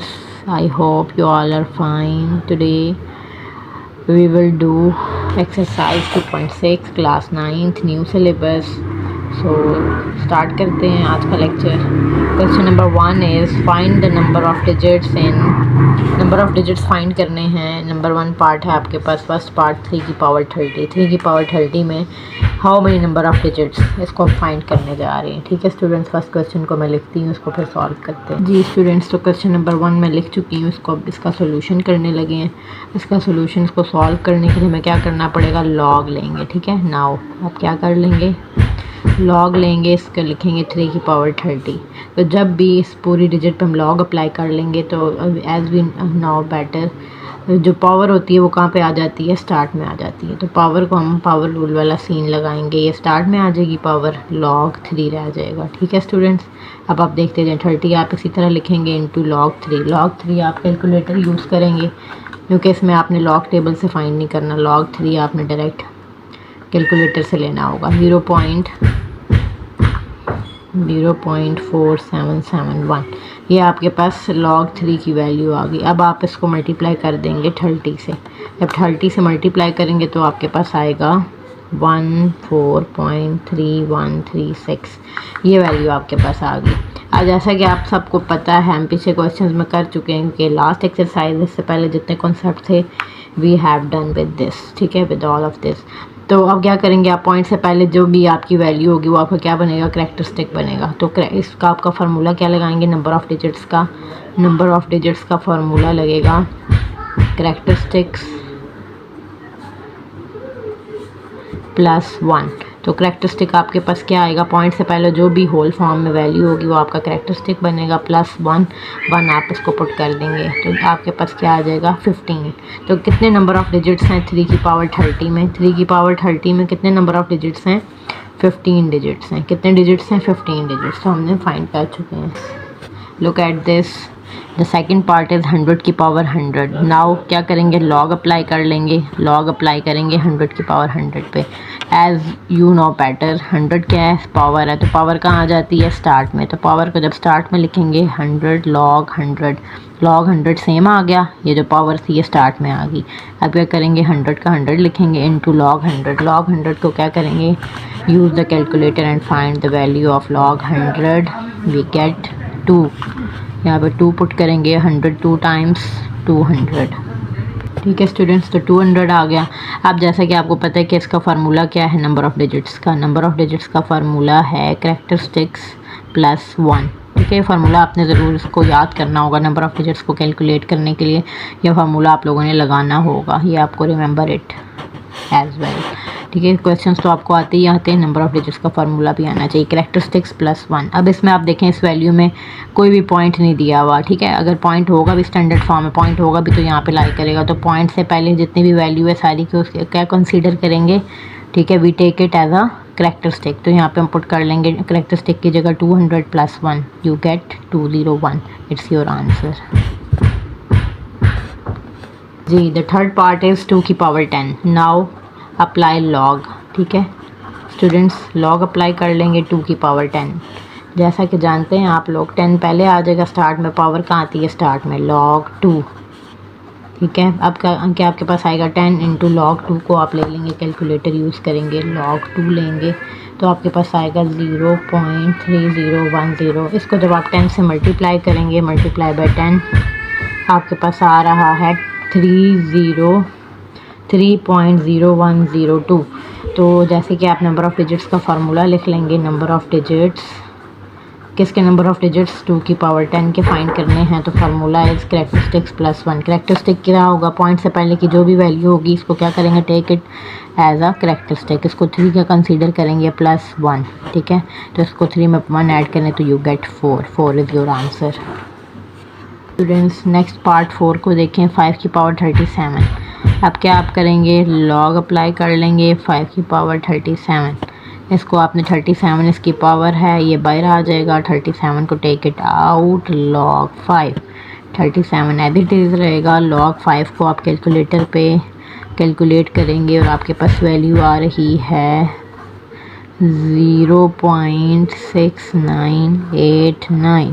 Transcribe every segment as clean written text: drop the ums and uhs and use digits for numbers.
students, I hope you all are fine. Today we will do exercise 2.6 class 9th new syllabus. So start करते हैं आज का lecture. Question number 1 is find the number of digits in number of digits find करने हैं. Number 1 part है आपके पास. First part 3 की power 30. 3 की पावर 30 में how many number of digits, इसको हम फाइंड करने जा रहे हैं. ठीक है स्टूडेंट्स, फर्स्ट क्वेश्चन को मैं लिखती हूँ, इसको फिर सॉल्व करते हैं. जी स्टूडेंट्स, तो क्वेश्चन नंबर 1 मैं लिख चुकी हूँ, इसको अब इसका सोल्यूशन करने लगे हैं. इसका सोल्यूशन इसको सॉल्व करने के लिए हमें क्या करना पड़ेगा, लॉग लेंगे. ठीक है, नाउ आप क्या कर लेंगे, लॉग लेंगे. इसका लिखेंगे 3 की पावर 30. तो जब भी इस पूरी डिजिट पे हम लॉग अप्लाई कर लेंगे तो एज वी नाउ बेटर जो पावर होती है वो कहाँ पे आ जाती है, स्टार्ट में आ जाती है. तो पावर को हम पावर रूल वाला सीन लगाएंगे, ये स्टार्ट में आ जाएगी पावर, लॉग 3 रह जाएगा. ठीक है स्टूडेंट्स, अब आप देखते जाएं. 30 आप इसी तरह लिखेंगे इंटू लॉग 3. लॉग 3 आप कैलकुलेटर यूज़ करेंगे क्योंकि इसमें आपने लॉग टेबल से फाइंड नहीं करना. लॉग 3 आपने डायरेक्ट कैलकुलेटर से लेना होगा. 0.4771 ये आपके पास log 3 की वैल्यू आ गई. अब आप इसको मल्टीप्लाई कर देंगे 30 से. जब 30 से मल्टीप्लाई करेंगे तो आपके पास आएगा 14.3136. ये वैल्यू आपके पास आ गई. आज जैसा कि आप सबको पता है, हम पीछे क्वेश्चंस में कर चुके हैं कि लास्ट एक्सरसाइज से पहले जितने कॉन्सेप्ट थे we have done with this. ठीक है, विद ऑल ऑफ दिस. तो अब क्या करेंगे, आप पॉइंट से पहले जो भी आपकी वैल्यू होगी वो आपका क्या बनेगा, करैक्टरिस्टिक बनेगा. तो इसका आपका फार्मूला क्या लगाएंगे, नंबर ऑफ़ डिजिट्स का. नंबर ऑफ़ डिजिट्स का फार्मूला लगेगा करैक्टरिस्टिक्स प्लस 1. तो करैक्टरिस्टिक आपके पास क्या आएगा, पॉइंट से पहले जो भी होल फॉर्म में वैल्यू होगी वो आपका करैक्टरिस्टिक बनेगा प्लस 1 आप इसको पुट कर देंगे तो आपके पास क्या आ जाएगा, 15. तो कितने नंबर ऑफ़ डिजिट्स हैं 3 की पावर 30 में, 3 की पावर 30 में कितने नंबर ऑफ़ डिजिट्स हैं, 15 डिजिट्स हैं. कितने डिजिट्स हैं, 15 डिजिट्स. तो हमने फाइंड कर चुके हैं. Look at this. The second part is 100 की पावर 100. नाउ क्या करेंगे, लॉग अप्लाई कर लेंगे. लॉग अप्लाई करेंगे 100 की पावर 100 पे. एज़ यू नो बेटर 100 क्या है, पावर है. तो पावर कहाँ आ जाती है, स्टार्ट में. तो पावर को जब स्टार्ट में लिखेंगे 100 लॉग 100. लॉग 100 सेम आ गया, ये जो पावर थी ये स्टार्ट में आ गई. अब क्या करेंगे, 100 का 100 लिखेंगे इंटू लॉग 100. लॉग 100 को क्या करेंगे, use the calculator and find the value of log 100. We get 2. यहाँ पे 2 पुट करेंगे. 102 टाइम्स 200. ठीक है स्टूडेंट्स, तो 200 आ गया. अब जैसा कि आपको पता है कि इसका फार्मूला क्या है, नंबर ऑफ़ डिजिट्स का. नंबर ऑफ़ डिजिट्स का फार्मूला है करैक्टरिस्टिक्स प्लस 1. ठीक है, फार्मूला आपने ज़रूर इसको याद करना होगा. नंबर ऑफ़ डिजिट्स को कैलकुलेट करने के लिए यह फार्मूला आप लोगों ने लगाना होगा. ये आपको रिमेंबर इट एज वेल. ठीक है, क्वेश्चंस तो आपको आते ही आते हैं, नंबर ऑफ़ डिजिट्स का फार्मूला भी आना चाहिए. Characteristics plus 1. अब इसमें आप देखें इस वैल्यू में कोई भी पॉइंट नहीं दिया हुआ. ठीक है, अगर पॉइंट होगा भी स्टैंडर्ड फॉर्म में पॉइंट होगा भी तो यहाँ पे लाई करेगा. तो पॉइंट से पहले जितनी भी वैल्यू है सारी की उसके क्या कंसीडर करेंगे. ठीक है, we take it as a characteristic. तो यहाँ पे हम पुट कर लेंगे करैक्टरिस्टिक की जगह 200 plus 1. You get 201. It's your answer. जी, द थर्ड पार्ट इज़ 2 की पावर 10. Now apply log. ठीक है स्टूडेंट्स, लॉग अप्लाई कर लेंगे 2 की पावर 10. जैसा कि जानते हैं आप लोग 10 पहले आ जाएगा स्टार्ट में. पावर कहाँ आती है, स्टार्ट में, log 2. ठीक है, अब क्या आपके पास आएगा 10 इंटू लॉग 2 को आप ले लेंगे, कैलकुलेटर यूज़ करेंगे, log 2 लेंगे तो आपके पास आएगा 0.3010. इसको जब आप 10 से मल्टीप्लाई करेंगे, मल्टीप्लाई बाय 10, आपके पास आ रहा है 3.0102. तो जैसे कि आप नंबर ऑफ़ डिजिट्स का फार्मूला लिख लेंगे. नंबर ऑफ़ डिजिट्स किसके, नंबर ऑफ़ डिजिट्स 2 की पावर 10 के फाइंड करने हैं. तो formula is characteristics plus 1. Characteristic क्या होगा, पॉइंट से पहले की जो भी वैल्यू होगी इसको क्या करेंगे, take it as a characteristic. इसको 3 का कंसीडर करेंगे प्लस 1. ठीक है, तो इसको 3 में 1 ऐड करें तो you get 4. 4 is your answer. Students, next part 4 को देखें. 5 की पावर 37. अब क्या आप करेंगे, लॉग अप्लाई कर लेंगे 5 की पावर 37. इसको आपने 37 इसकी पावर है, ये बाहर आ जाएगा. 37 को take it out, log 5. 37 as it is रहेगा. log 5 को आप कैलकुलेटर पे कैलकुलेट करेंगे और आपके पास वैल्यू आ रही है 0.6989.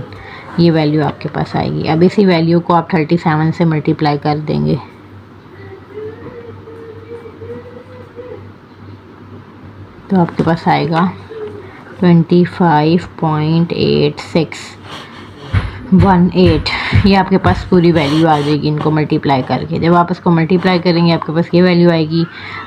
ये वैल्यू आपके पास आएगी। अब इसी वैल्यू को आप 37 से मल्टीप्लाई कर देंगे तो आपके पास आएगा 25.8618। ये आपके पास पूरी वैल्यू आ जाएगी इनको मल्टीप्लाई करके। जब आप इसको मल्टीप्लाई करेंगे आपके पास ये वैल्यू आएगी।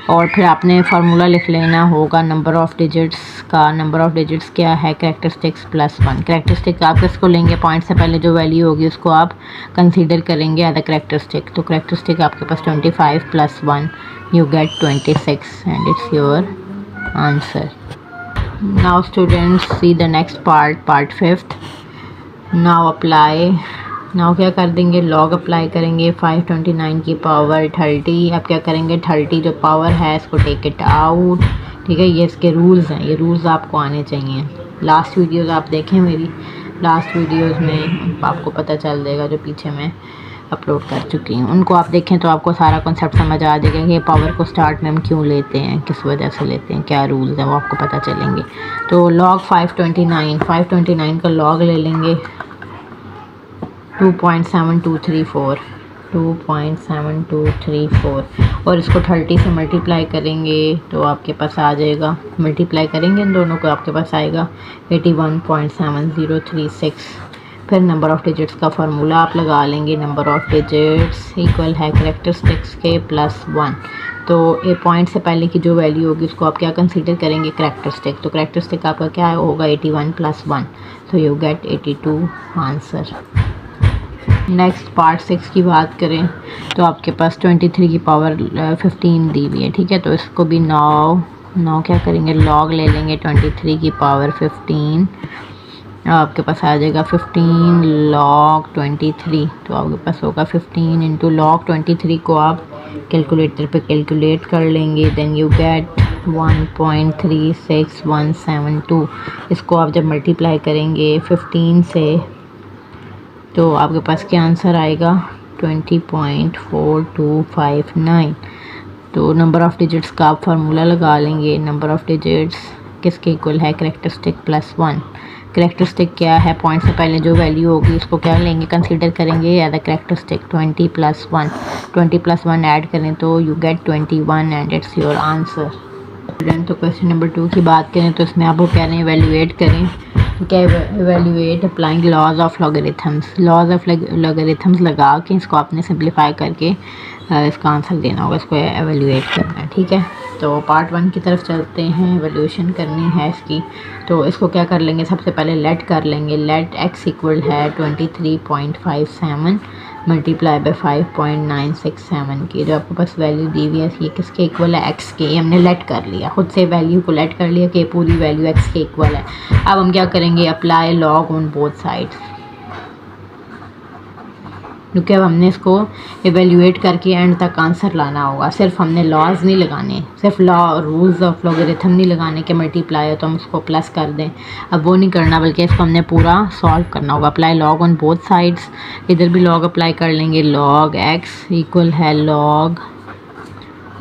और फिर आपने फार्मूला लिख लेना होगा नंबर ऑफ़ डिजिट्स का। नंबर ऑफ़ डिजिट्स क्या है? कैरेक्टरिस्टिक्स +1। कैरेक्टरिस्टिक आप इसको लेंगे, पॉइंट से पहले जो वैल्यू होगी उसको आप कंसीडर करेंगे एज अ कैरेक्टरिस्टिक। तो कैरेक्टरिस्टिक आपके पास 25 + 1 you gate 26 and it's your answer. Now students see the next part 5th। Now apply. Now क्या कर देंगे? लॉग अप्लाई करेंगे। 529 की पावर 30। अब क्या करेंगे? 30 जो पावर है इसको टेक इट आउट। ठीक है, ये इसके रूल्स हैं, ये रूल्स आपको आने चाहिए। लास्ट वीडियोस आप देखें मेरी, लास्ट वीडियोस में आपको पता चल जाएगा जो पीछे मैं अपलोड कर चुकी हूँ, उनको आप देखें तो आपको सारा कॉन्सेप्ट समझ आ जाएगा कि पावर को स्टार्ट में हम क्यों लेते हैं, किस वजह से लेते हैं, क्या रूल्स हैं वो आपको पता चलेंगे। तो लॉग 529 का लॉग ले लेंगे 2.7234 और इसको 30 से मल्टीप्लाई करेंगे तो आपके पास आ जाएगा, मल्टीप्लाई करेंगे इन दोनों को, आपके पास आएगा 81.7036। फिर नंबर ऑफ़ डिजिट्स का फार्मूला आप लगा लेंगे। नंबर ऑफ़ डिजिट्स इक्वल है कैरेक्टरिस्टिक्स के +1। तो ए पॉइंट से पहले की जो वैल्यू होगी उसको आप क्या कंसीडर करेंगे? कैरेक्टरिस्टिक। तो कैरेक्टरिस्टिक आपका क्या होगा? 81 + 1, तो you get 82 answer. Next part 6 की बात करें तो आपके पास 23 की पावर 15 दी हुई है। ठीक है, तो इसको भी नाउ क्या करेंगे? लॉग ले लेंगे 23 की पावर 15। आपके पास आ जाएगा 15 log 23। तो आपके पास होगा 15 इंटू log 23 को आप कैलकुलेटर पे कैलकुलेट कर लेंगे। Then you get 1.36172। इसको आप जब मल्टीप्लाई करेंगे 15 से तो आपके पास क्या आंसर आएगा? 20.4259। तो नंबर ऑफ़ डिजिट्स का आप फार्मूला लगा लेंगे। नंबर ऑफ़ डिजिट्स किसके इक्वल है? कैरेक्टरिस्टिक +1। कैरेक्टरिस्टिक क्या है? पॉइंट से पहले जो वैल्यू होगी उसको क्या लेंगे? कंसीडर करेंगे एज अ कैरेक्टरिस्टिक। 20 + 1 ऐड करें तो you get 21 and it's your answer. तो क्वेश्चन नंबर 2 की बात करें तो इसमें आपको कह रहे हैं एवेल्यूएट करें। क्या evaluate applying laws of logarithms. Laws of logarithms लगा के इसको आपने सिंप्लीफाई करके इसका आंसर देना होगा, इसको एवेल्यूएट करना है। ठीक है, तो पार्ट 1 की तरफ चलते हैं। एवेल्यूएशन करनी है इसकी, तो इसको क्या कर लेंगे? सबसे पहले लेट कर लेंगे। लेट x इक्वल है 23.57 मल्टीप्लाई बाय 5.967 की। जो आपके पास वैल्यू दी हुई है ये किसके इक्वल है? x के। हमने लेट कर लिया, खुद से वैल्यू को लेट कर लिया कि पूरी वैल्यू x के इक्वल है। अब हम क्या करेंगे? Apply log on both sides, क्योंकि अब हमने इसको एवेल्यूएट करके एंड तक आंसर लाना होगा। सिर्फ हमने लॉज नहीं लगाने, सिर्फ रूल्स ऑफ लॉगरिथम नहीं लगाने के मल्टीप्लाई हो तो हम उसको प्लस कर दें, अब वो नहीं करना, बल्कि इसको हमने पूरा सॉल्व करना होगा। Apply log on both sides, इधर भी लॉग अप्लाई कर लेंगे। लॉग एक्स इक्वल है लॉग,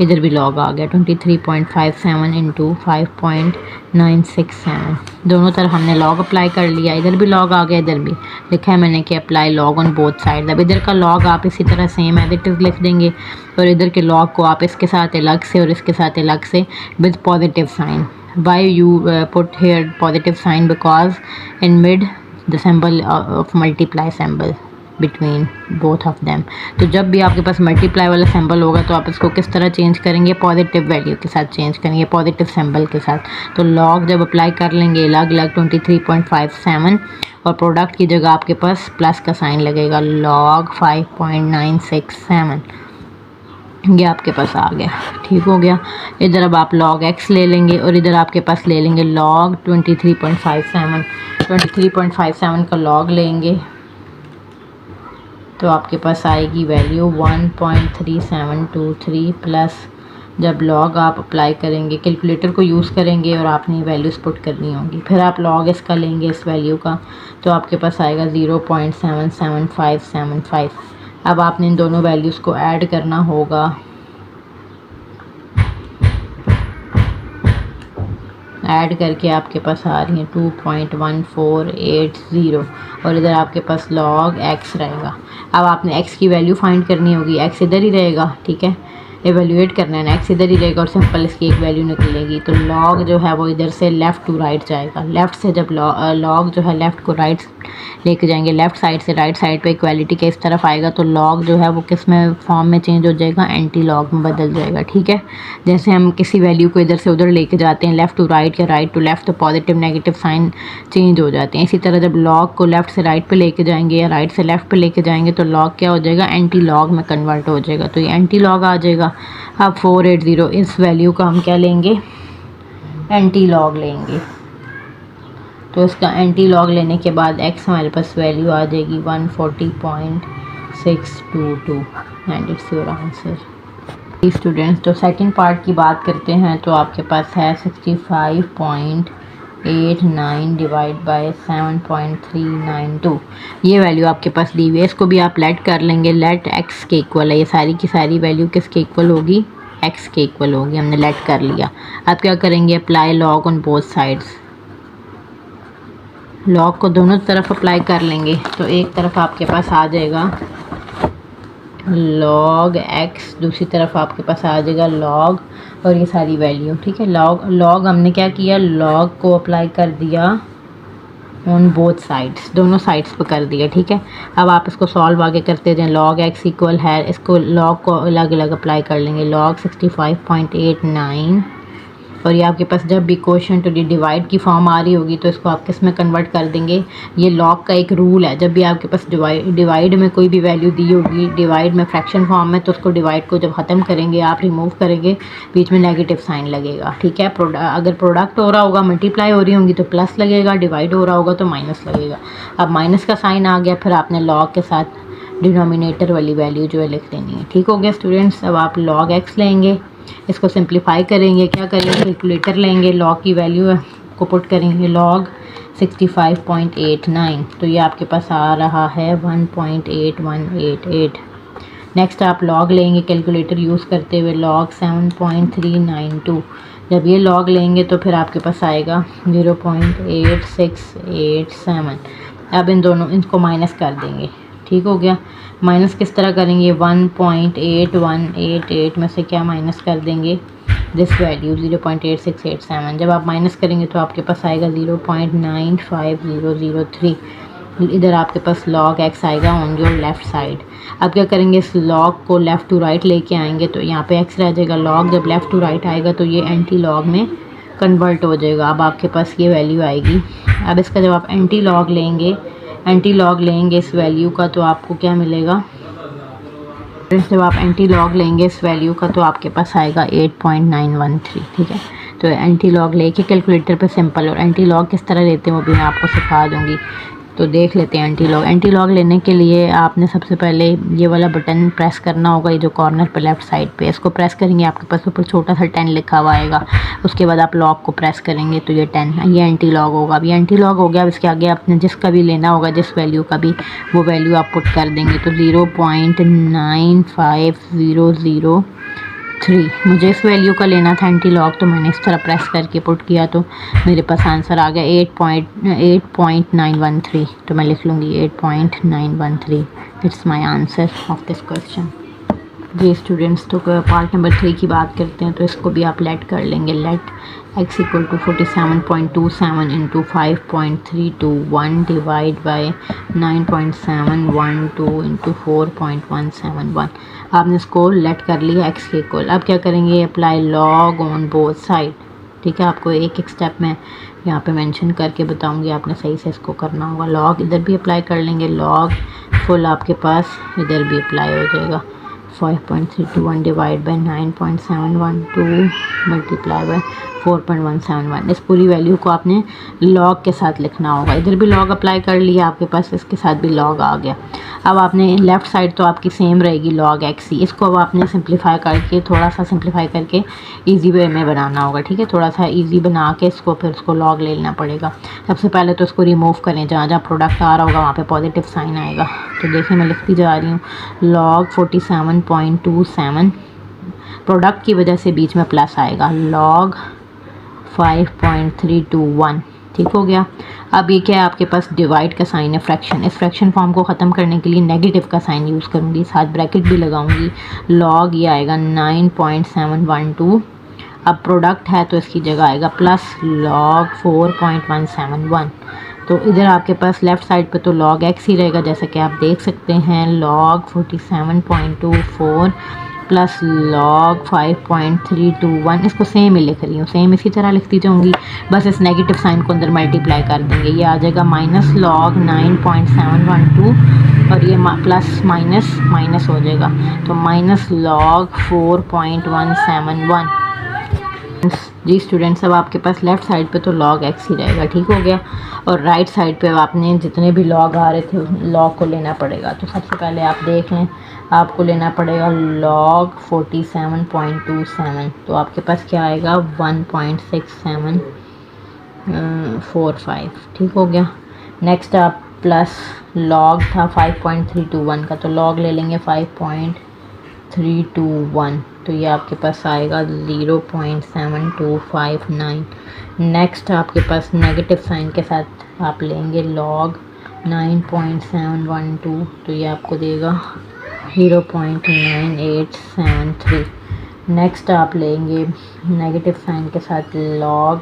इधर भी लॉग आ गया 23.57 इंटू 5.967। दोनों तरफ हमने लॉग अप्लाई कर लिया, इधर भी लॉग आ गया, इधर भी लिखा है मैंने कि apply log on both side. अब इधर का लॉग आप इसी तरह सेम एज इट इज़ लिख देंगे और इधर के लॉग को आप इसके साथ अलग से और इसके साथ अलग से with positive sign. Why you put here positive sign? Because in mid the symbol of multiply symbol between both of them. तो जब भी आपके पास मल्टीप्लाई वाला सिंबल होगा तो आप इसको किस तरह चेंज करेंगे? पॉजिटिव वैल्यू के साथ चेंज करेंगे, पॉजिटिव सिंबल के साथ। तो लॉग जब अप्लाई कर लेंगे अलग अलग 23.57 और प्रोडक्ट की जगह आपके पास प्लस का साइन लगेगा, लॉग 5.967। ये आपके पास आ गया, ठीक हो गया। इधर अब आप लॉग एक्स ले लेंगे और इधर आपके पास ले लेंगे लॉग 23.57 का लॉग लेंगे तो आपके पास आएगी वैल्यू 1.3723 प्लस, जब लॉग आप अप्लाई करेंगे कैलकुलेटर को यूज़ करेंगे और आपने वैल्यूज़ पुट करनी होंगी, फिर आप लॉग इसका लेंगे इस वैल्यू का तो आपके पास आएगा 0.77575। अब आपने इन दोनों वैल्यूज़ को ऐड करना होगा। ऐड करके आपके पास आ रही हैं 2.1480 और इधर आपके पास log x रहेगा। अब आपने x की वैल्यू फाइंड करनी होगी, x इधर ही रहेगा, ठीक है, एवेल्यूएट करना है ना, x इधर ही रहेगा और सिंपल इसकी एक वैल्यू निकलेगी। तो log जो है वो इधर से लेफ़्ट टू राइट जाएगा। लेफ़्ट से जब log जो है लेफ़्ट को राइट लेके जाएंगे, लेफ़्ट साइड से राइट साइड पे इक्वालिटी के इस तरफ आएगा तो log जो है वो किस में फॉर्म में चेंज हो जाएगा, एंटी लॉग में बदल जाएगा, ठीक है। जैसे हम किसी वैल्यू को इधर से उधर लेके जाते हैं, लेफ़्ट टू राइट या राइट टू लेफ़्ट, तो पॉजिटिव नेगेटिव साइन चेंज हो जाते हैं। इसी तरह जब log को लेफ़्ट से राइट पे लेके जाएंगे या राइट से लेफ़्ट पे लेके जाएंगे तो log क्या हो जाएगा, एंटी लॉग में कन्वर्ट हो जाएगा। तो ये एंटी लॉग आ जाएगा। अब 480 इस वैल्यू का हम क्या लेंगे, एंटी लॉग लेंगे। तो इसका एंटी लॉग लेने के बाद x हमारे पास वैल्यू आ जाएगी 140.622 and it's your answer. Students, तो सेकंड पार्ट की बात करते हैं तो आपके पास है 65.89 डिवाइड बाय 7.392। ये वैल्यू आपके पास दी हुई है, इसको भी आप लेट कर लेंगे। लेट x के इक्वल है, ये सारी की सारी वैल्यू किसके इक्वल होगी, x के इक्वल होगी, हमने लेट कर लिया। अब क्या करेंगे, apply log on both sides. Log को दोनों तरफ अप्लाई कर लेंगे तो एक तरफ आपके पास आ जाएगा log x, दूसरी तरफ आपके पास आ जाएगा log और ये सारी वैल्यू, ठीक है। log हमने क्या किया, log को अप्लाई कर दिया ऑन बोथ साइड्स, दोनों साइड्स पे कर दिया, ठीक है। अब आप इसको सॉल्व आगे करते जाएं। log x इक्वल है, इसको log को अलग अलग अप्लाई कर लेंगे। log 65.89 और ये आपके पास जब भी क्वोशंट और डिवाइड की फॉर्म आ रही होगी तो इसको आप किस में कन्वर्ट कर देंगे। ये लॉग का एक रूल है, जब भी आपके पास डिवाइड में कोई भी वैल्यू दी होगी, डिवाइड में फ्रैक्शन फॉर्म में, तो उसको डिवाइड को जब ख़त्म करेंगे आप रिमूव करेंगे, बीच में नेगेटिव साइन लगेगा, ठीक है। अगर प्रोडक्ट हो रहा होगा, मल्टीप्लाई हो रही होंगी तो प्लस लगेगा, डिवाइड हो रहा होगा तो माइनस लगेगा। अब माइनस का साइन आ गया, फिर आपने लॉग के साथ डिनोमिनेटर वाली वैल्यू जो है लिख देनी है, ठीक हो गया स्टूडेंट्स। अब आप log x लेंगे, इसको सिंप्लीफाई करेंगे, क्या करेंगे, कैलकुलेटर लेंगे, log की वैल्यू को पुट करेंगे, log 65.89 तो ये आपके पास आ रहा है 1.8188। नेक्स्ट आप log लेंगे कैलकुलेटर यूज़ करते हुए, log 7.392। जब ये log लेंगे तो फिर आपके पास आएगा 0.8687। अब इन दोनों इनको माइनस कर देंगे, ठीक हो गया। माइनस किस तरह करेंगे, 1.8188 में से क्या माइनस कर देंगे, दिस वैल्यू 0.8687। जब आप माइनस करेंगे तो आपके पास आएगा 0.95003। इधर आपके पास log x आएगा ऑन योर लेफ़्ट साइड। अब क्या करेंगे, इस log को लेफ़्ट टू राइट लेके आएंगे तो यहाँ पे x रह जाएगा। log जब लेफ़्ट टू राइट आएगा तो ये एंटी लॉग में कन्वर्ट हो जाएगा। अब आपके पास ये वैल्यू आएगी। अब इसका जब आप एंटी लॉग लेंगे इस वैल्यू का तो आपको क्या मिलेगा, जब आप एंटी लॉग लेंगे इस वैल्यू का तो आपके पास आएगा 8.913, ठीक है। तो एंटी लॉग लेके कैलकुलेटर पे सिंपल, और एंटी लॉग किस तरह लेते हैं वो भी मैं आपको सिखा दूंगी। तो देख लेते हैं एंटी लॉग लेने के लिए आपने सबसे पहले ये वाला बटन प्रेस करना होगा, ये जो कॉर्नर पे लेफ़्ट साइड पे, इसको प्रेस करेंगे, आपके पास ऊपर छोटा सा 10 लिखा हुआ आएगा। उसके बाद आप लॉग को प्रेस करेंगे तो ये 10, ये एंटी लॉग होगा। अब ये एंटी लॉग हो गया। अब इसके आगे आपने जिसका भी लेना होगा, जिस वैल्यू का भी, वो वैल्यू आप पुट कर देंगे। तो 0.95003 मुझे इस वैल्यू का लेना था एंटी लॉग, तो मैंने इस तरह प्रेस करके पुट किया तो मेरे पास आंसर आ गया 8.913। तो मैं लिख लूँगी 8.913। It's my answer of this question. जी स्टूडेंट्स, तो पार्ट नंबर 3 की बात करते हैं तो इसको भी आप लेट कर लेंगे। Let x equal to 47.27 into 5.321 divide by 9.712 into 4.171। आपने इसको लेट कर लिया x के इक्वल। अब क्या करेंगे, apply log on both side, ठीक है। आपको एक एक स्टेप में यहाँ पे मेंशन करके बताऊँगी, आपने सही से इसको करना होगा। लॉग इधर भी अप्लाई कर लेंगे, लॉग फुल आपके पास इधर भी अप्लाई हो जाएगा। 5.321 डिवाइड बाई 9.712 मल्टीप्लाई बाई 4.171। इस पूरी वैल्यू को आपने लॉग के साथ लिखना होगा। इधर भी लॉग अप्लाई कर लिया, आपके पास इसके साथ भी लॉग आ गया। अब आपने लेफ़्ट साइड तो आपकी सेम रहेगी log x ही, इसको अब आपने सिंप्लीफाई करके, थोड़ा सा सिंप्लीफाई करके इजी वे में बनाना होगा, ठीक है। थोड़ा सा इजी बना के इसको फिर उसको log ले लेना पड़ेगा। सबसे पहले तो इसको रिमूव करें, जहाँ जहाँ प्रोडक्ट आ रहा होगा वहाँ पे पॉजिटिव साइन आएगा। तो देखिए मैं लिखती जा रही हूँ, log 47.27 प्रोडक्ट की वजह से बीच में प्लस आएगा, log 5.321। ठीक हो गया। अब ये क्या है, आपके पास डिवाइड का साइन है, फ्रैक्शन। इस फ्रैक्शन फॉर्म को ख़त्म करने के लिए नेगेटिव का साइन यूज़ करूँगी, साथ ब्रैकेट भी लगाऊंगी। लॉग ये आएगा 9.712। अब प्रोडक्ट है तो इसकी जगह आएगा प्लस लॉग 4.171। तो इधर आपके पास लेफ़्ट साइड पे तो लॉग एक्स ही रहेगा, जैसा कि आप देख सकते हैं। लॉग 47.24 प्लस लॉग 5.321, इसको सेम ही लिख रही हूँ, सेम इसी तरह लिखती जाऊँगी। बस इस नेगेटिव साइन को अंदर मल्टीप्लाई कर देंगे, ये आ जाएगा माइनस लॉग 9.712 और ये प्लस माइनस माइनस हो जाएगा, तो माइनस लॉग 4.171। जी स्टूडेंट्स, अब आपके पास लेफ़्ट साइड पे तो लॉग एक्स ही रहेगा। ठीक हो गया। और राइट साइड पे आपने जितने भी लॉग आ रहे थे लॉग को लेना पड़ेगा। तो सबसे पहले आप देख लें, आपको लेना पड़ेगा लॉग 47.27। तो आपके पास क्या आएगा 1.6745। ठीक हो गया। नेक्स्ट आप प्लस लॉग था 5.321 का, तो लॉग ले लेंगे 5.321, तो ये आपके पास आएगा 0.7259। नेक्स्ट आपके पास नेगेटिव साइन के साथ आप लेंगे लॉग 9.712, तो ये आपको देगा 0.9873। नेक्स्ट आप लेंगे नेगेटिव साइन के साथ लॉग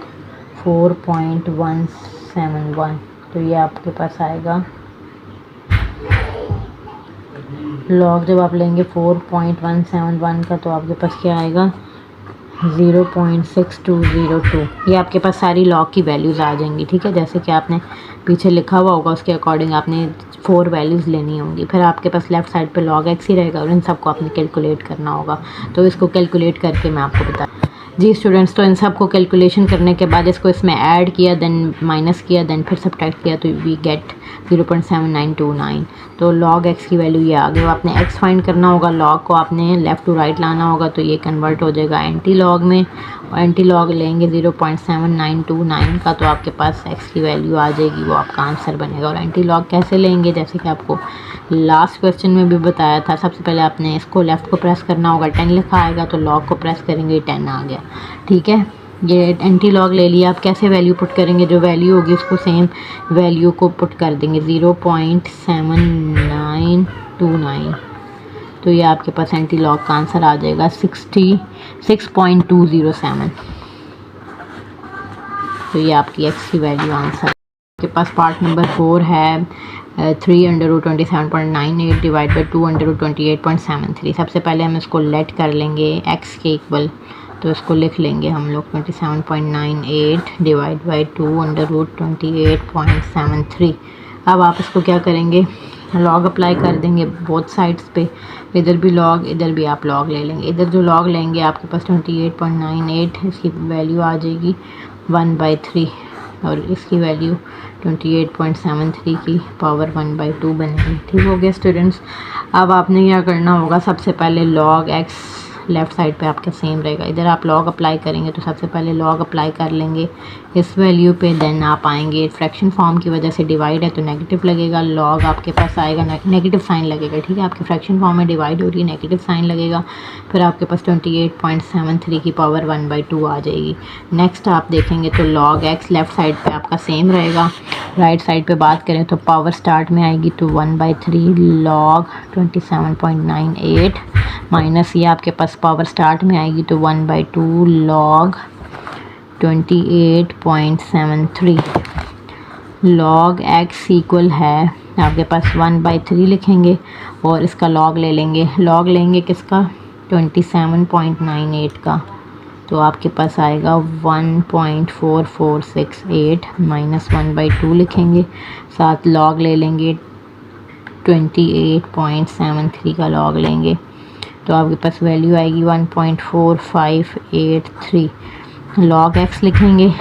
4.171, तो ये आपके पास आएगा लॉग जब आप लेंगे 4.171 का, तो आपके पास क्या आएगा 0.6202। ये आपके पास सारी लॉग की वैल्यूज़ आ जाएंगी। ठीक है, जैसे कि आपने पीछे लिखा हुआ होगा उसके अकॉर्डिंग आपने 4 वैल्यूज़ लेनी होंगी। फिर आपके पास लेफ़्ट साइड पे लॉग एक्स ही रहेगा और इन सबको आपने कैलकुलेट करना होगा। तो इसको कैलकुलेट करके मैं आपको बता जी स्टूडेंट्स, तो इन सब को कैलकुलेशन करने के बाद इसको इसमें ऐड किया, देन माइनस किया, देन फिर सब्ट्रैक्ट किया, तो वी गेट 0.7929। तो लॉग एक्स की वैल्यू ये आ गई। आपने एक्स फाइंड करना होगा, लॉग को आपने लेफ़्ट टू राइट लाना होगा, तो ये कन्वर्ट हो जाएगा एंटी लॉग में, और एंटी लॉग लेंगे 0.7929 का, तो आपके पास एक्स की वैल्यू आ जाएगी, वो आपका आंसर बनेगा। और एंटी लॉग कैसे लेंगे, जैसे कि आपको लास्ट क्वेश्चन में भी बताया था, सबसे पहले आपने इसको लेफ़्ट को प्रेस करना होगा, 10 लिखा आएगा, तो लॉग को प्रेस करेंगे 10 आ गया। ठीक है, ये एंटी लॉग ले लिया। आप कैसे वैल्यू पुट करेंगे, जो वैल्यू होगी उसको सेम वैल्यू को पुट कर देंगे 0.7929, तो ये आपके पास एंटी लॉग का आंसर आ जाएगा 66.207। तो ये आपकी एक्स की वैल्यू आंसर। आपके पास पार्ट नंबर 4 है 3/27.98 डिवाइड बाई 2/28.73। सबसे पहले हम इसको लेट कर लेंगे एक्स के इक्वल, तो इसको लिख लेंगे हम लोग 27.98 डिवाइड बाई 2/28.73। अब आप इसको क्या करेंगे, लॉग अप्लाई कर देंगे बोथ साइड्स पे, इधर भी लॉग इधर भी आप लॉग ले लेंगे। इधर जो लॉग लेंगे आपके पास 28.98, इसकी वैल्यू आ जाएगी 1/3 और इसकी वैल्यू 28.73 की पावर 1/2 बनेगी। ठीक हो गया स्टूडेंट्स। अब आपने क्या करना होगा, सबसे पहले लॉग एक्स लेफ़्ट साइड पे आपका सेम रहेगा, इधर आप लॉग अप्लाई करेंगे, तो सबसे पहले लॉग अप्लाई कर लेंगे इस वैल्यू पे, देन आप आएंगे फ्रैक्शन फॉर्म की वजह से डिवाइड है तो नेगेटिव लगेगा, लॉग आपके पास आएगा नेगेटिव साइन लगेगा। ठीक है, आपकी फ्रैक्शन फॉर्म में डिवाइड हो रही है, नेगेटिव साइन लगेगा, फिर आपके पास 28.73 की पावर 1/2 आ जाएगी। नेक्स्ट आप देखेंगे तो लॉग एक्स लेफ़्ट साइड पे आपका सेम रहेगा, राइट साइड पे बात करें तो पावर स्टार्ट में आएगी तो 1/3 लॉग 27.98 माइनस ये आपके पास पावर स्टार्ट में आएगी तो 1/2 लॉग 28.73। लॉग एक्स इक्वल है आपके पास 1/3 लिखेंगे और इसका लॉग ले लेंगे, लॉग लेंगे किसका 27.98 का, तो आपके पास आएगा 1.4468 माइनस 1/2 लिखेंगे, साथ लॉग ले लेंगे 28.73 का लॉग लेंगे, तो आपके पास वैल्यू आएगी 1.4583। लॉग एक्स लिखेंगे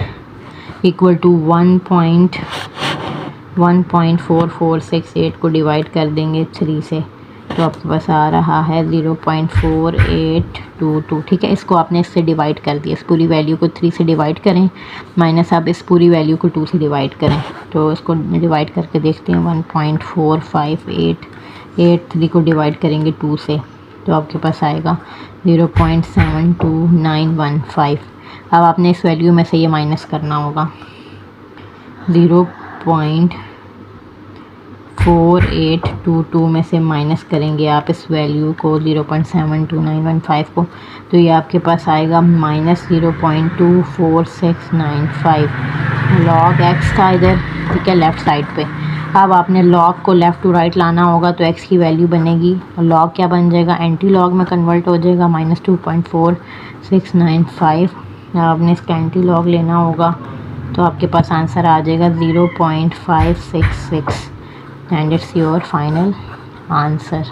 इक्वल टू 1.4468 को डिवाइड कर देंगे 3 से, तो आपके पास आ रहा है 0.4822। ठीक है, इसको आपने इससे डिवाइड कर दिया, इस पूरी वैल्यू को 3 से डिवाइड करें, माइनस आप इस पूरी वैल्यू को 2 से डिवाइड करें, तो इसको डिवाइड करके देखते हैं 1.4583 को डिवाइड करेंगे 2 से, तो आपके पास आएगा 0.72915। अब आपने इस वैल्यू में से ये माइनस करना होगा। 0.4822 में से माइनस करेंगे आप इस वैल्यू को 0.72915 को, तो ये आपके पास आएगा -0.24695। लॉग एक्स था इधर, ठीक है, लेफ़्ट साइड पे। अब आपने लॉग को लेफ़्ट टू राइट लाना होगा तो एक्स की वैल्यू बनेगी और लॉग क्या बन जाएगा, एंटी लॉग में कन्वर्ट हो जाएगा, -2.4695। आपने इसका एंटी लॉग लेना होगा तो आपके पास आंसर आ जाएगा 0.566 and it's your final answer.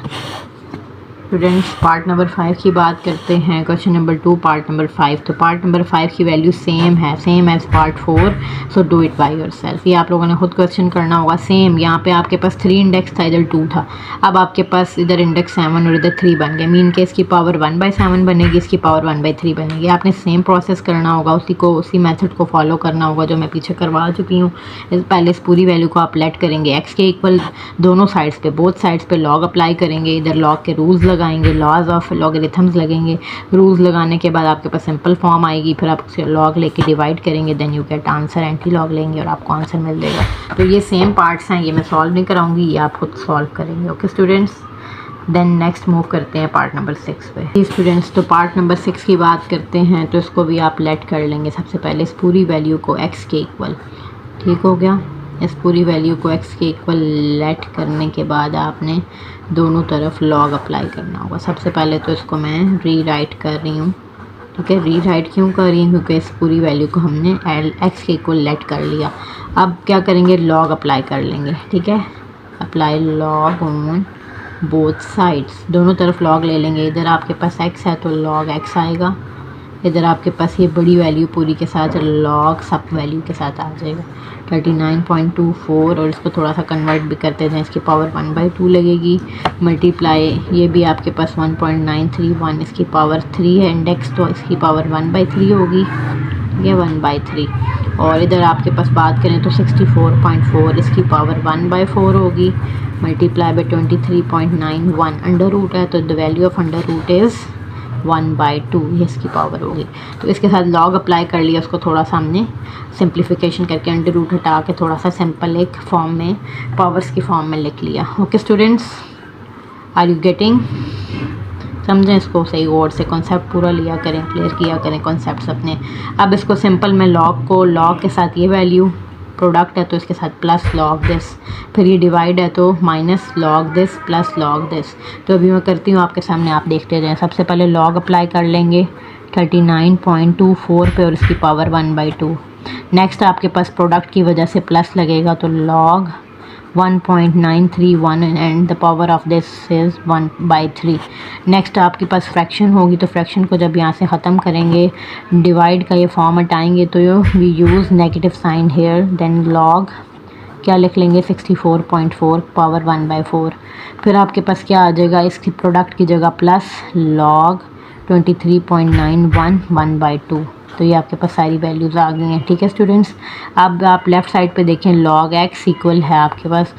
Students, part number 5 की बात करते हैं। Question number 2 part number 5। तो पार्ट नंबर 5 की वैल्यू सेम है, same as part 4, so do it by yourself. ये आप लोगों ने खुद क्वेश्चन करना होगा। सेम यहाँ पे आपके पास 3 इंडेक्स था, इधर 2 था। अब आपके पास इधर इंडेक्स 7 और इधर 3 बन गए, मीन के इसकी पावर 1/7 बनेगी, इसकी पावर 1/3 बनेगी। आपने सेम प्रोसेस करना होगा, उसी मेथड को फॉलो करना होगा जो मैं पीछे करवा चुकी हूँ। पहले इस पूरी वैल्यू को आप लेट करेंगे एक्स के इक्वल, दोनों साइड्स पे, बोथ साइड्स पे लॉग अप्लाई करेंगे। इधर लॉग के रूल्स लगाएंगे, लॉज ऑफ लॉगरिथम्स लगेंगे। रूल्स लगाने के बाद आपके पास सिंपल फॉर्म आएगी, फिर आप उसे लॉग लेके डिवाइड करेंगे, then you get answer. Antilog लेंगे और आपको आंसर मिल जाएगा। तो ये सेम पार्ट्स हैं, ये मैं सॉल्व नहीं कराऊंगी, ये आप खुद सॉल्व करेंगे। Okay students, then next move करते हैं पार्ट नंबर 6 पे। स्टूडेंट्स, तो पार्ट नंबर 6 की बात करते हैं तो इसको भी आप लेट कर लेंगे। सबसे पहले इस पूरी वैल्यू को एक्स के इक्वल, ठीक हो गया, इस पूरी वैल्यू को x के इक्वल लेट करने के बाद आपने दोनों तरफ लॉग अप्लाई करना होगा। सबसे पहले तो इसको मैं रीराइट कर रही हूँ, ठीक है। रीराइट क्यों कर रही हूँ, क्योंकि इस पूरी वैल्यू को हमने x के इक्वल लेट कर लिया। अब क्या करेंगे, लॉग अप्लाई कर लेंगे, ठीक है। Apply log on both sides, दोनों तरफ लॉग ले लेंगे। इधर आपके पास x है तो लॉग x आएगा, इधर आपके पास ये बड़ी वैल्यू पूरी के साथ लॉग सब वैल्यू के साथ आ जाएगा 39.24। और इसको थोड़ा सा कन्वर्ट भी करते हैं, इसकी पावर 1/2 लगेगी। मल्टीप्लाई ये भी आपके पास 1.931, इसकी पावर 3 है इंडेक्स, तो इसकी पावर 1/3 होगी, ये 1/3। और इधर आपके पास बात करें तो 64.4, इसकी पावर 1/4 होगी। मल्टीप्लाई बाई 23.91, अंडर रूट है तो the value of under root is 1/2, ये इसकी पावर होगी। तो इसके साथ लॉग अप्लाई कर लिया, उसको थोड़ा सा हमने सिंप्लीफिकेशन करके अंडर रूट हटा के थोड़ा सा सिंपल एक फॉर्म में, पावर्स की फॉर्म में लिख लिया। Okay students, are you getting? समझें इसको सही गौर से, कॉन्सेप्ट पूरा लिया करें, क्लियर किया करें कॉन्सेप्ट्स अपने। अब इसको सिंपल में लॉग को, लॉग के साथ ये वैल्यू, प्रोडक्ट है तो इसके साथ प्लस लॉग दिस, फिर ये डिवाइड है तो minus log this plus log this. तो अभी मैं करती हूँ आपके सामने, आप देखते जाएं। सबसे पहले लॉग अप्लाई कर लेंगे 39.24 पे और इसकी पावर 1/2। नेक्स्ट आपके पास प्रोडक्ट की वजह से प्लस लगेगा तो log 1.931 and the power of this is 1/3। Next आपके पास फ्रैक्शन होगी तो फ्रैक्शन को जब यहाँ से ख़त्म करेंगे, डिवाइड का ये फॉर्म हटाएंगे तो we use negative sign here, then log क्या लिख लेंगे 64.4 पावर 1/4। फिर आपके पास क्या आ जाएगा, इसकी प्रोडक्ट की जगह प्लस लॉग 23.91 1/2। तो ये आपके पास सारी वैल्यूज़ आ गई हैं, ठीक है स्टूडेंट्स। अब आप लेफ़्ट साइड पे देखें, लॉग x इक्वल है आपके पास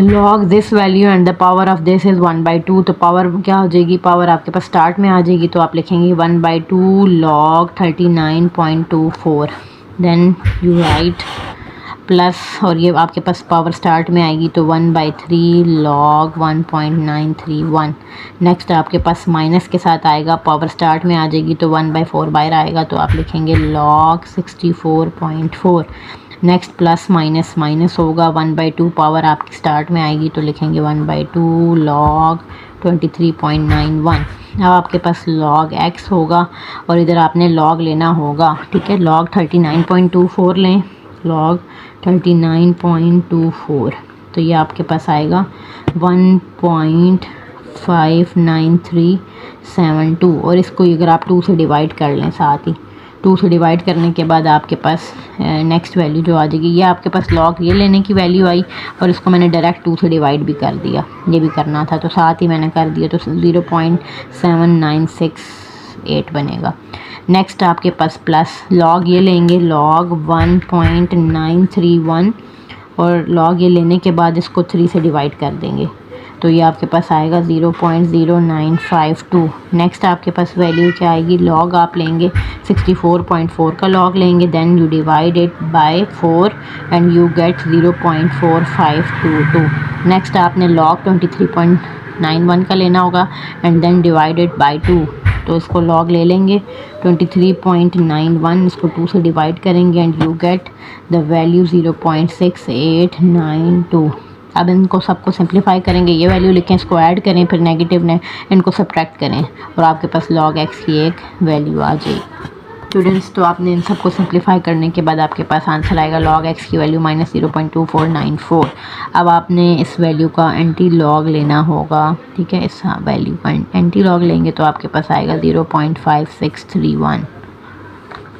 log this value and the power of this is 1/2। तो पावर क्या हो जाएगी, पावर आपके पास स्टार्ट में आ जाएगी तो आप लिखेंगे 1/2 log 39.24, then you write plus, और ये आपके पास पावर स्टार्ट में आएगी तो 1/3 लॉग 1.931। नेक्स्ट आपके पास माइनस के साथ आएगा, पावर स्टार्ट में आ जाएगी तो 1/4 बाहर आएगा तो आप लिखेंगे log 64.4। Next plus minus minus होगा, 1/2 पावर आपकी स्टार्ट में आएगी तो लिखेंगे 1/2 लॉग 23.91। अब आपके पास लॉग x होगा और इधर आपने लॉग लेना होगा, ठीक है। लॉग 39.24 लें, लॉग 39.24, तो ये आपके पास आएगा 1.59372। और इसको अगर आप 2 से डिवाइड कर लें, साथ ही 2 से डिवाइड करने के बाद आपके पास नेक्स्ट वैल्यू जो आ जाएगी, ये आपके पास लॉग ये लेने की वैल्यू आई और इसको मैंने डायरेक्ट 2 से डिवाइड भी कर दिया, ये भी करना था तो साथ ही मैंने कर दिया, तो 0.7968 बनेगा। नेक्स्ट आपके पास प्लस लॉग ये लेंगे, लॉग 1.931 और लॉग ये लेने के बाद इसको 3 से डिवाइड कर देंगे तो ये आपके पास आएगा 0.0952। नेक्स्ट आपके पास वैल्यू क्या आएगी, लॉग आप लेंगे 64.4 का लॉग लेंगे, then you divide it by 4 and you get 0.4522। Next आपने लॉग 23.91 का लेना होगा एंड देन डिवाइडेड बाय 2। तो इसको लॉग ले लेंगे 23.91, इसको 2 से डिवाइड करेंगे and you get the value 0.6892। अब इनको सबको सिंप्लीफाई करेंगे, ये वैल्यू लिखें, इसको ऐड करें, फिर नेगेटिव ने इनको सब्ट्रैक्ट करें और आपके पास लॉग एक्स की एक वैल्यू आ जाएगी। स्टूडेंट्स, तो आपने इन सबको सिंप्लीफाई करने के बाद आपके पास आंसर आएगा लॉग एक्स की वैल्यू -0.2494। अब आपने इस वैल्यू का एंटी लॉग लेना होगा, ठीक है। इस वैल्यू का एंटी लॉग लेंगे तो आपके पास आएगा 0.5631।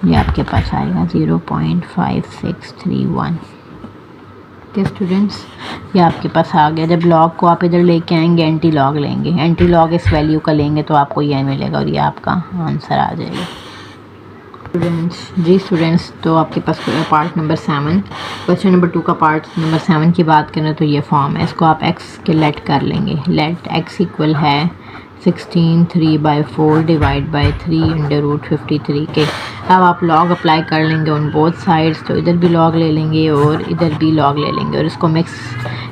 ये आपके पास आएगा 0.5631। ओके स्टूडेंट्स, ये आपके पास आ गया। जब लॉग को आप इधर लेके आएंगे एंटी लॉग लेंगे, एंटी लॉग इस वैल्यू का लेंगे तो आपको ये मिलेगा और ये आपका आंसर आ जाएगा। स्टूडेंट्स, तो आपके पास पार्ट नंबर 7, क्वेश्चन नंबर 2 का पार्ट नंबर 7 की बात करें तो ये फॉर्म है। इसको आप एक्स के लेट कर लेंगे। लेट एक्स इक्वल है 16 3/4 डिवाइड बाई 3√53 के। अब आप लॉग अप्लाई कर लेंगे ऑन बोथ साइड्स, तो इधर भी लॉग ले लेंगे और इधर भी लॉग ले लेंगे और इसको मिक्स,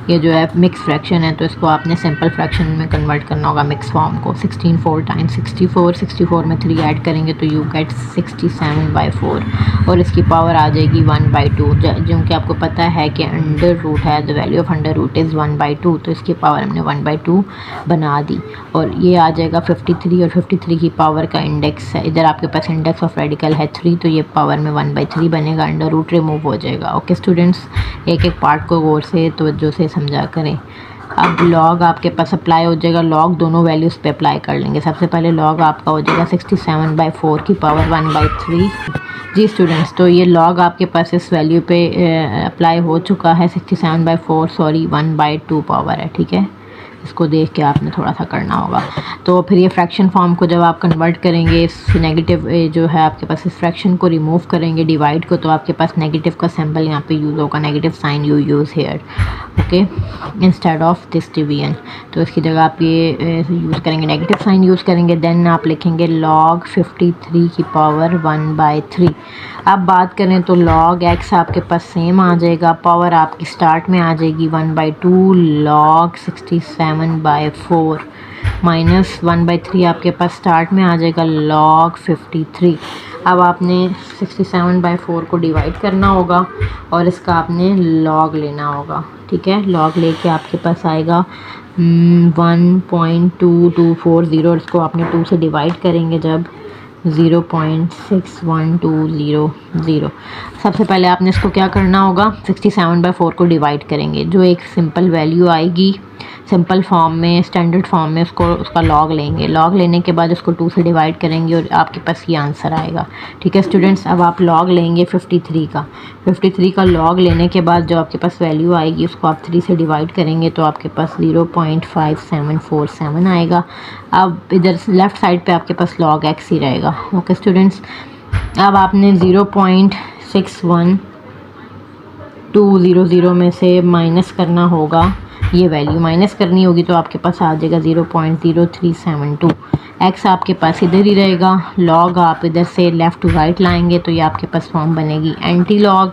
ये जो है मिक्स फ्रैक्शन है तो इसको आपने सिंपल फ्रैक्शन में कन्वर्ट करना होगा, मिक्स फॉर्म को। 16 4 टाइम्स 64 में 3 ऐड करेंगे तो यू गेट 67/4 और इसकी पावर आ जाएगी 1/2। जो कि आपको पता है कि अंडर रूट है, the value of under root is 1/2, तो इसकी पावर हमने 1/2 बना दी और ये आ जाएगा 53 और 53 की पावर का इंडेक्स है, इधर आपके पास इंडेक्स ऑफ रेडिकल है 3, तो ये पावर में 1/3 बनेगा, अंडर रूट रिमूव हो जाएगा। ओके स्टूडेंट्स, एक एक पार्ट को गौर से तवज्जो से समझा करें। अब लॉग आपके पास अप्लाई हो जाएगा, लॉग दोनों वैल्यूज़ पे अप्लाई कर लेंगे। सबसे पहले लॉग आपका हो जाएगा 67/4 की पावर 1/3। जी स्टूडेंट्स, तो ये लॉग आपके पास इस वैल्यू पे अप्लाई हो चुका है, 67/4 सॉरी 1/2 पावर है, ठीक है। इसको देख के आपने थोड़ा सा करना होगा। तो फिर ये फ्रैक्शन फॉर्म को जब आप कन्वर्ट करेंगे, इस नेगेटिव जो है आपके पास इस फ्रैक्शन को रिमूव करेंगे डिवाइड को, तो आपके पास नेगेटिव का सिंबल यहाँ पे यूज़ होगा, negative sign you use here, okay, instead of this division. तो इसकी जगह आप ये यूज़ करेंगे, नेगेटिव साइन यूज़ करेंगे, देन आप लिखेंगे लॉग 53 की पावर 1/3। अब बात करें तो लॉग एक्स आपके पास सेम आ जाएगा, पावर आपकी स्टार्ट में आ जाएगी 1/2 लॉग 67/4 माइनस 1/3 आपके पास स्टार्ट में आ जाएगा लॉग 53। अब आपने 67/4 को डिवाइड करना होगा और इसका आपने लॉग लेना होगा, ठीक है। लॉग लेके आपके पास आएगा 1.2240 और इसको आपने 2 से डिवाइड करेंगे जब 0.61200। सबसे पहले आपने इसको क्या करना होगा, 67/4 को डिवाइड करेंगे, जो एक सिंपल वैल्यू आएगी सिंपल फॉर्म में, स्टैंडर्ड फॉर्म में, उसका लॉग लेंगे। लॉग लेने के बाद उसको 2 से डिवाइड करेंगे और आपके पास ये आंसर आएगा, ठीक है स्टूडेंट्स। अब आप लॉग लेंगे 53 का लॉग लेने के बाद जो आपके पास वैल्यू आएगी उसको आप 3 से डिवाइड करेंगे तो आपके पास 0.5747 आएगा। अब इधर लेफ़्ट साइड पे आपके पास लॉग एक्स ही रहेगा, ओके स्टूडेंट्स। अब आपने 0.61200 में से माइनस करना होगा, ये वैल्यू माइनस करनी होगी तो आपके पास आ जाएगा 0.0372। एक्स आपके पास इधर ही रहेगा, लॉग आप इधर से लेफ़्ट टू राइट लाएंगे तो ये आपके पास फॉर्म बनेगी एंटी लॉग।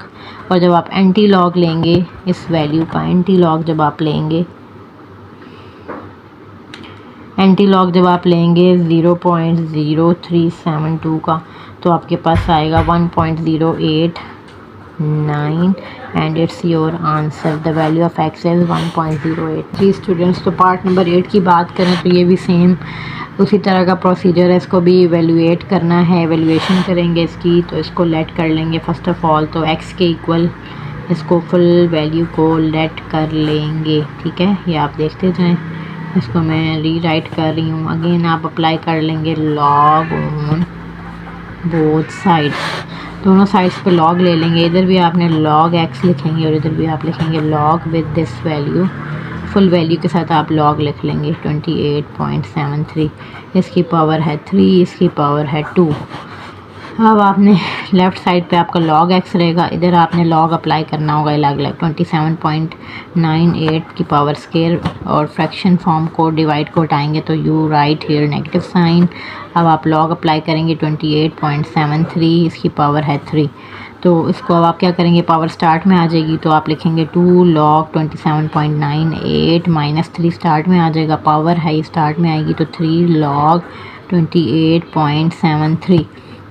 और जब आप एंटी लॉग लेंगे, इस वैल्यू का एंटी लॉग जब आप लेंगे 0.0372 का, तो आपके पास आएगा 1.089 and it's your answer. The value of x is 1.08। जी स्टूडेंट्स, तो पार्ट नंबर 8 की बात करें तो ये भी सेम उसी तरह का प्रोसीजर है, इसको भी एवेल्यूएट करना है, एवेल्यूएशन करेंगे इसकी। तो इसको लेट कर लेंगे फर्स्ट ऑफ ऑल, तो एक्स के इक्वल इसको फुल वैल्यू को लेट कर लेंगे, ठीक है। ये आप देखते जाएं, इसको मैं रीराइट कर रही हूँ। अगेन आप अप्लाई कर लेंगे लॉग ऑन बोथ साइड्स, दोनों साइड्स पे लॉग ले लेंगे। इधर भी आपने लॉग एक्स लिखेंगे और इधर भी आप लिखेंगे log with this value, full value के साथ आप लॉग लिख लेंगे 28.73। इसकी पावर है 3, इसकी पावर है 2। अब आपने लेफ़्ट साइड पे आपका log x रहेगा, इधर आपने log अप्लाई करना होगा अलग अलग 27.98 की पावर स्केयर और फ्रैक्शन फॉर्म को डिवाइड को हटाएंगे तो you write here negative sign. अब आप log अप्लाई करेंगे 28.73, इसकी पावर है 3। तो इसको अब आप क्या करेंगे, पावर स्टार्ट में आ जाएगी तो आप लिखेंगे 2 log 27.98 माइनस 3 स्टार्ट में आ जाएगा, पावर है स्टार्ट में आएगी तो 3 log 28.73।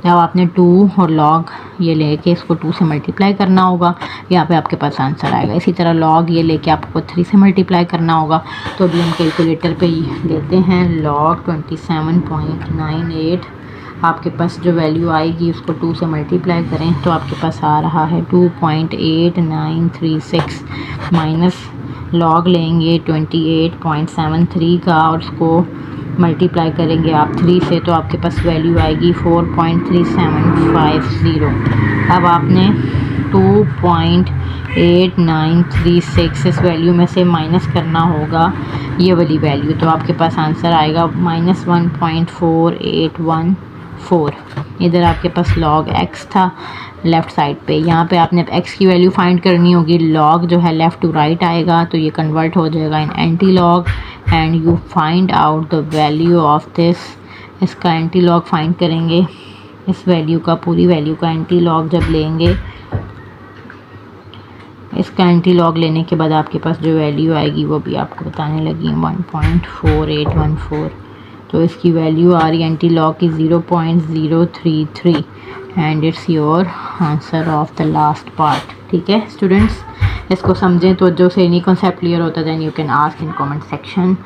अब आपने 2 और log ये लेके इसको 2 से मल्टीप्लाई करना होगा, यहाँ पे आपके पास आंसर आएगा। इसी तरह log ये लेके आपको 3 से मल्टीप्लाई करना होगा। तो अभी हम कैलकुलेटर पे लेते हैं log 27.98, आपके पास जो वैल्यू आएगी उसको 2 से मल्टीप्लाई करें तो आपके पास आ रहा है 2.8936 माइनस log लेंगे 28.73 का और उसको मल्टीप्लाई करेंगे आप 3 से तो आपके पास वैल्यू आएगी 4.3750। अब आपने 2.8936 इस वैल्यू में से माइनस करना होगा ये वाली वैल्यू, तो आपके पास आंसर आएगा -1.4814। इधर आपके पास log x था लेफ़्ट साइड पे, यहाँ पे आपने x की वैल्यू फाइंड करनी होगी। log जो है लेफ़्ट टू राइट आएगा तो ये कन्वर्ट हो जाएगा in antilog and you find out the value of this. इसका एंटी लॉग फाइंड करेंगे, इस वैल्यू का पूरी वैल्यू का एंटी लॉग जब लेंगे, इसका एंटी लॉग लेने के बाद आपके पास जो वैल्यू आएगी वो भी आपको बताने लगी 1.4814। तो इसकी वैल्यू आ रही एंटी लॉग की 0.033 and it's your answer of the last part. ठीक है स्टूडेंट्स, इसको समझें तो जो से नहीं कॉन्सेप्ट क्लियर होता then you can ask in comment section,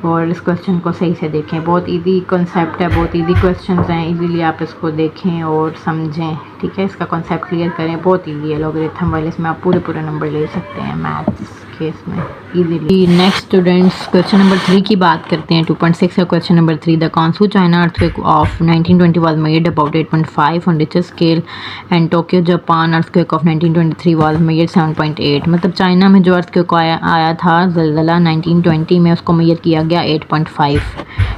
और इस क्वेश्चन को सही से देखें। बहुत इजी कॉन्सेप्ट है, बहुत इजी क्वेश्चंस हैं, इजीली आप इसको देखें और समझें। ठीक है, इसका कॉन्सेप्ट क्लियर करें, बहुत इजी है। लॉगरिथम वाले इसमें आप पूरे नंबर ले सकते हैं मैथ्स के इसमें easily. Next students, question number 3 की बात करते हैं। 2.6 का question number 3, the Kansu China earthquake of 1920 was made about 8.5 on Richter scale and Tokyo Japan earthquake of 1923 was made 7.8। मतलब चाइना में जो अर्थक्वेक आया था ज़लज़ला 1920 में, उसको मेजर किया गया 8.5।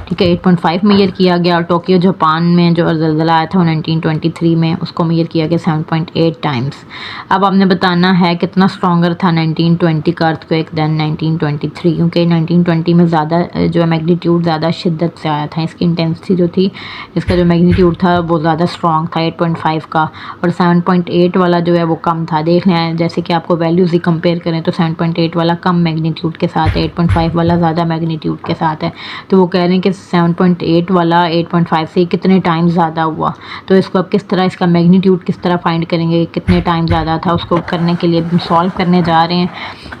ठीक है, 8.5 मेजर किया गया। और टोक्यो जापान में जो ज़लज़ला आया था 1923 में, उसको मेजर किया गया 7.8 टाइम्स। अब आपने बताना है कितना स्ट्रॉन्गर था 1920 का अर्थक्वेक देन 1923, क्योंकि 1920 में ज़्यादा जो है मैग्नीट्यूड ज़्यादा शिद्दत से आया था, इसकी इंटेंसिटी जो थी, इसका जो मैग्नीट्यूड था वो ज़्यादा स्ट्रॉन्ग था 8.5 का, और 7.8 वाला जो है वो कम था। देख लें जैसे कि आपको वैल्यूज़ ही कंपेयर करें तो 7.8 वाला कम मैग्नीट्यूड के साथ है, 8.5 वाला ज़्यादा मैग्नीट्यूड के साथ है। तो वो कह रहे हैं कि 7.8 वाला 8.5 से कितने टाइम ज़्यादा हुआ। तो इसको अब किस तरह, इसका मैग्नीट्यूड किस तरह फाइंड करेंगे, कितने टाइम ज़्यादा था, उसको करने के लिए हम सॉल्व करने जा रहे हैं।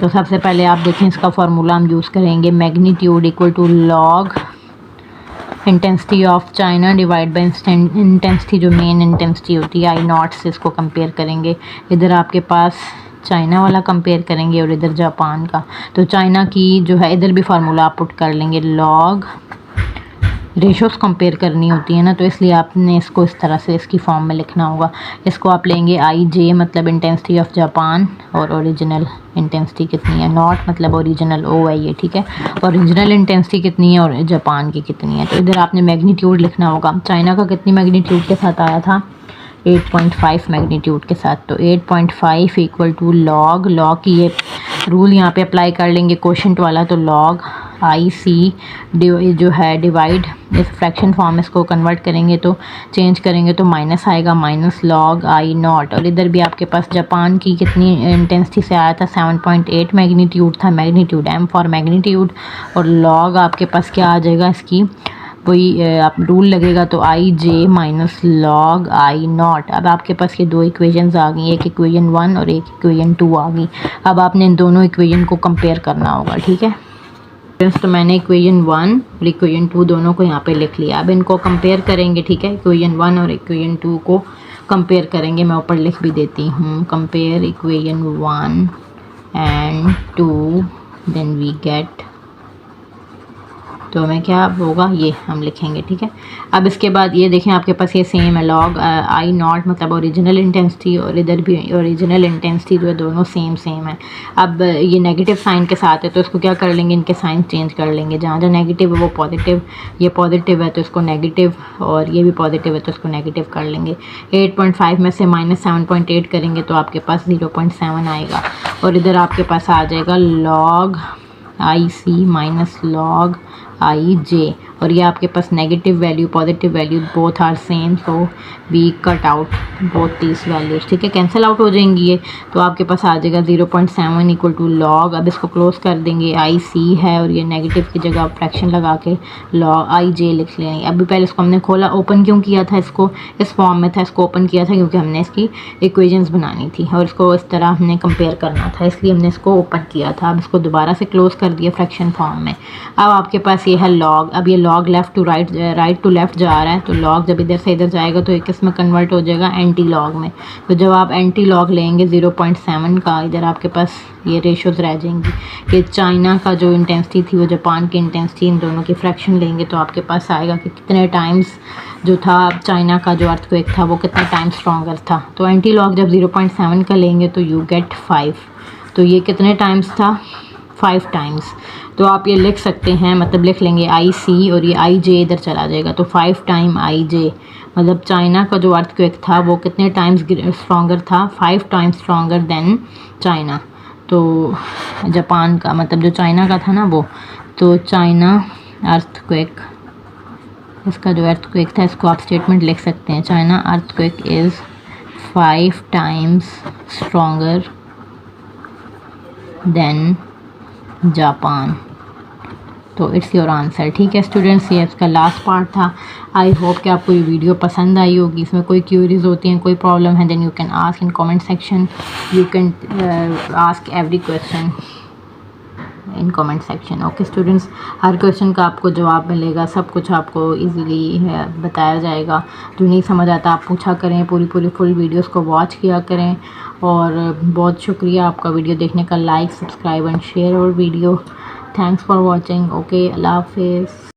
तो सबसे पहले आप देखें इसका फार्मूला हम यूज़ करेंगे, magnitude equal to log intensity of China divide by intensity जो मेन इंटेंसिटी होती है आई नॉट से इसको कंपेयर करेंगे। इधर आपके पास चाइना वाला कंपेयर करेंगे और इधर जापान का। तो चाइना की जो है इधर भी फार्मूला आप पुट कर लेंगे, लॉग रेशोस कंपेयर करनी होती है ना, तो इसलिए आपने इसको इस तरह से इसकी फॉर्म में लिखना होगा। इसको आप लेंगे आई जे मतलब इंटेंसिटी ऑफ जापान, और ओरिजिनल इंटेंसिटी कितनी है, नॉट मतलब ओरिजिनल ओ है ये। ठीक है, ओरिजिनल इंटेंसिटी कितनी है और जापान की कितनी है। तो इधर आपने मैग्नीट्यूड लिखना होगा। चाइना का कितनी मैग्नीट्यूड के साथ आया था, 8.5 मैग्नीट्यूड के साथ। तो 8.5 इक्वल टू लॉग की ये रूल यहाँ पे अप्लाई कर लेंगे क्वोशंट वाला, तो लॉग आई सी जो है डिवाइड, इस फ्रैक्शन फॉर्म इसको कन्वर्ट करेंगे तो चेंज करेंगे तो माइनस आएगा, माइनस लॉग आई नॉट। और इधर भी आपके पास जापान की कितनी इंटेंसिटी से आया था, 7.8 मैग्नीट्यूड था, मैग्नीट्यूड एम फॉर मैग्नीट्यूड, और लॉग आपके पास क्या आ जाएगा इसकी, वही आप रूल लगेगा तो आई जे माइनस लॉग आई नॉट। अब आपके पास ये दो इक्वेशंस आ गई, एक इक्वेशन 1 और एक इक्वेशन 2 आ गई। अब आपने इन दोनों इक्वेशन को कंपेयर करना होगा। ठीक है, तो मैंने इक्वेशन 1 और इक्वेशन 2 दोनों को यहाँ पे लिख लिया। अब इनको कंपेयर करेंगे। ठीक है, इक्वेशन 1 और इक्वेशन 2 को कंपेयर करेंगे। मैं ऊपर लिख भी देती हूँ, compare equation 1 and 2 then we get तो हमें क्या होगा, ये हम लिखेंगे, ठीक है। अब इसके बाद ये देखें आपके पास ये सेम है, लॉग आई नॉट मतलब ओरिजिनल इंटेंसिटी और इधर भी ओरिजिनल इंटेंसिटी जो है दोनों सेम है। अब ये नेगेटिव साइन के साथ है तो इसको क्या कर लेंगे, इनके साइन चेंज कर लेंगे, जहाँ जहाँ नेगेटिव है वो पॉजिटिव, ये पॉजिटिव है तो इसको नेगेटिव, और ये भी पॉजिटिव है तो इसको नेगेटिव कर लेंगे। 8.5 में से -7.8 करेंगे तो आपके पास 0.7 आएगा, और इधर आपके पास आ जाएगा log IC minus log IJ, और ये आपके पास negative value positive value both are same, so we cut out both these values, ठीक है, कैंसिल आउट हो जाएंगी ये। तो आपके पास आ जाएगा 0.7 इक्वल टू लॉग, अब इसको क्लोज कर देंगे, IC है और ये नेगेटिव की जगह फ्रैक्शन लगा के log IJ लिख लेंगे। अभी पहले इसको हमने खोला, ओपन क्यों किया था, इसको इस फॉर्म में था, इसको ओपन किया था क्योंकि हमने इसकी इक्वेशंस बनानी थी और इसको इस तरह हमने कंपेयर करना था, इसलिए हमने इसको ओपन किया था। अब इसको दोबारा से क्लोज कर दिया फ्रैक्शन फॉर्म में। अब आपके पास ये है लॉग, अब ये log left to right, right to left जा रहा है, तो लॉग जब इधर से इधर जाएगा तो एक इसमें कन्वर्ट हो जाएगा एंटी लॉग में। तो जब आप एंटी लॉग लेंगे 0.7 का, इधर आपके पास ये रेशोज़ रह जाएंगी कि चाइना का जो इंटेंसिटी थी वो जापान की इंटेंसिटी, इन दोनों की फ्रैक्शन लेंगे तो आपके पास आएगा कि कितने टाइम्स जो था चाइना का जो अर्थक्वेक था वो कितने टाइम्स स्ट्रॉन्गर था। तो एंटी लॉग जब 0.7 का लेंगे तो यू गेट 5, तो ये कितने टाइम्स था, 5 टाइम्स। तो आप ये लिख सकते हैं, मतलब लिख लेंगे IC और ये IJ इधर चला जाएगा, तो 5 टाइम IJ, मतलब चाइना का जो अर्थक्वेक था वो कितने टाइम्स स्ट्रॉन्गर था, 5 टाइम्स स्ट्रॉन्गर देन चाइना। तो जापान का मतलब जो चाइना का था ना वो, तो चाइना अर्थक्वेक, इसका जो अर्थक्वेक था इसको आप स्टेटमेंट लिख सकते हैं, China earthquake is 5 times stronger than Japan. तो इट्स योर आंसर, ठीक है स्टूडेंट्स, ये इसका लास्ट पार्ट था। आई होप कि आपको ये वीडियो पसंद आई होगी। इसमें कोई क्यूरीज होती हैं, कोई प्रॉब्लम है, then you can ask in comment section, you can ask every question in comment section. Okay students, हर क्वेश्चन का आपको जवाब मिलेगा, सब कुछ आपको इजीली बताया जाएगा। जो नहीं समझ आता आप पूछा करें, पूरी फुल वीडियोस को वॉच किया करें। और बहुत शुक्रिया आपका वीडियो देखने का, लाइक सब्सक्राइब एंड शेयर और video. Thanks for watching. Okay, अल्लाह हाफिज़।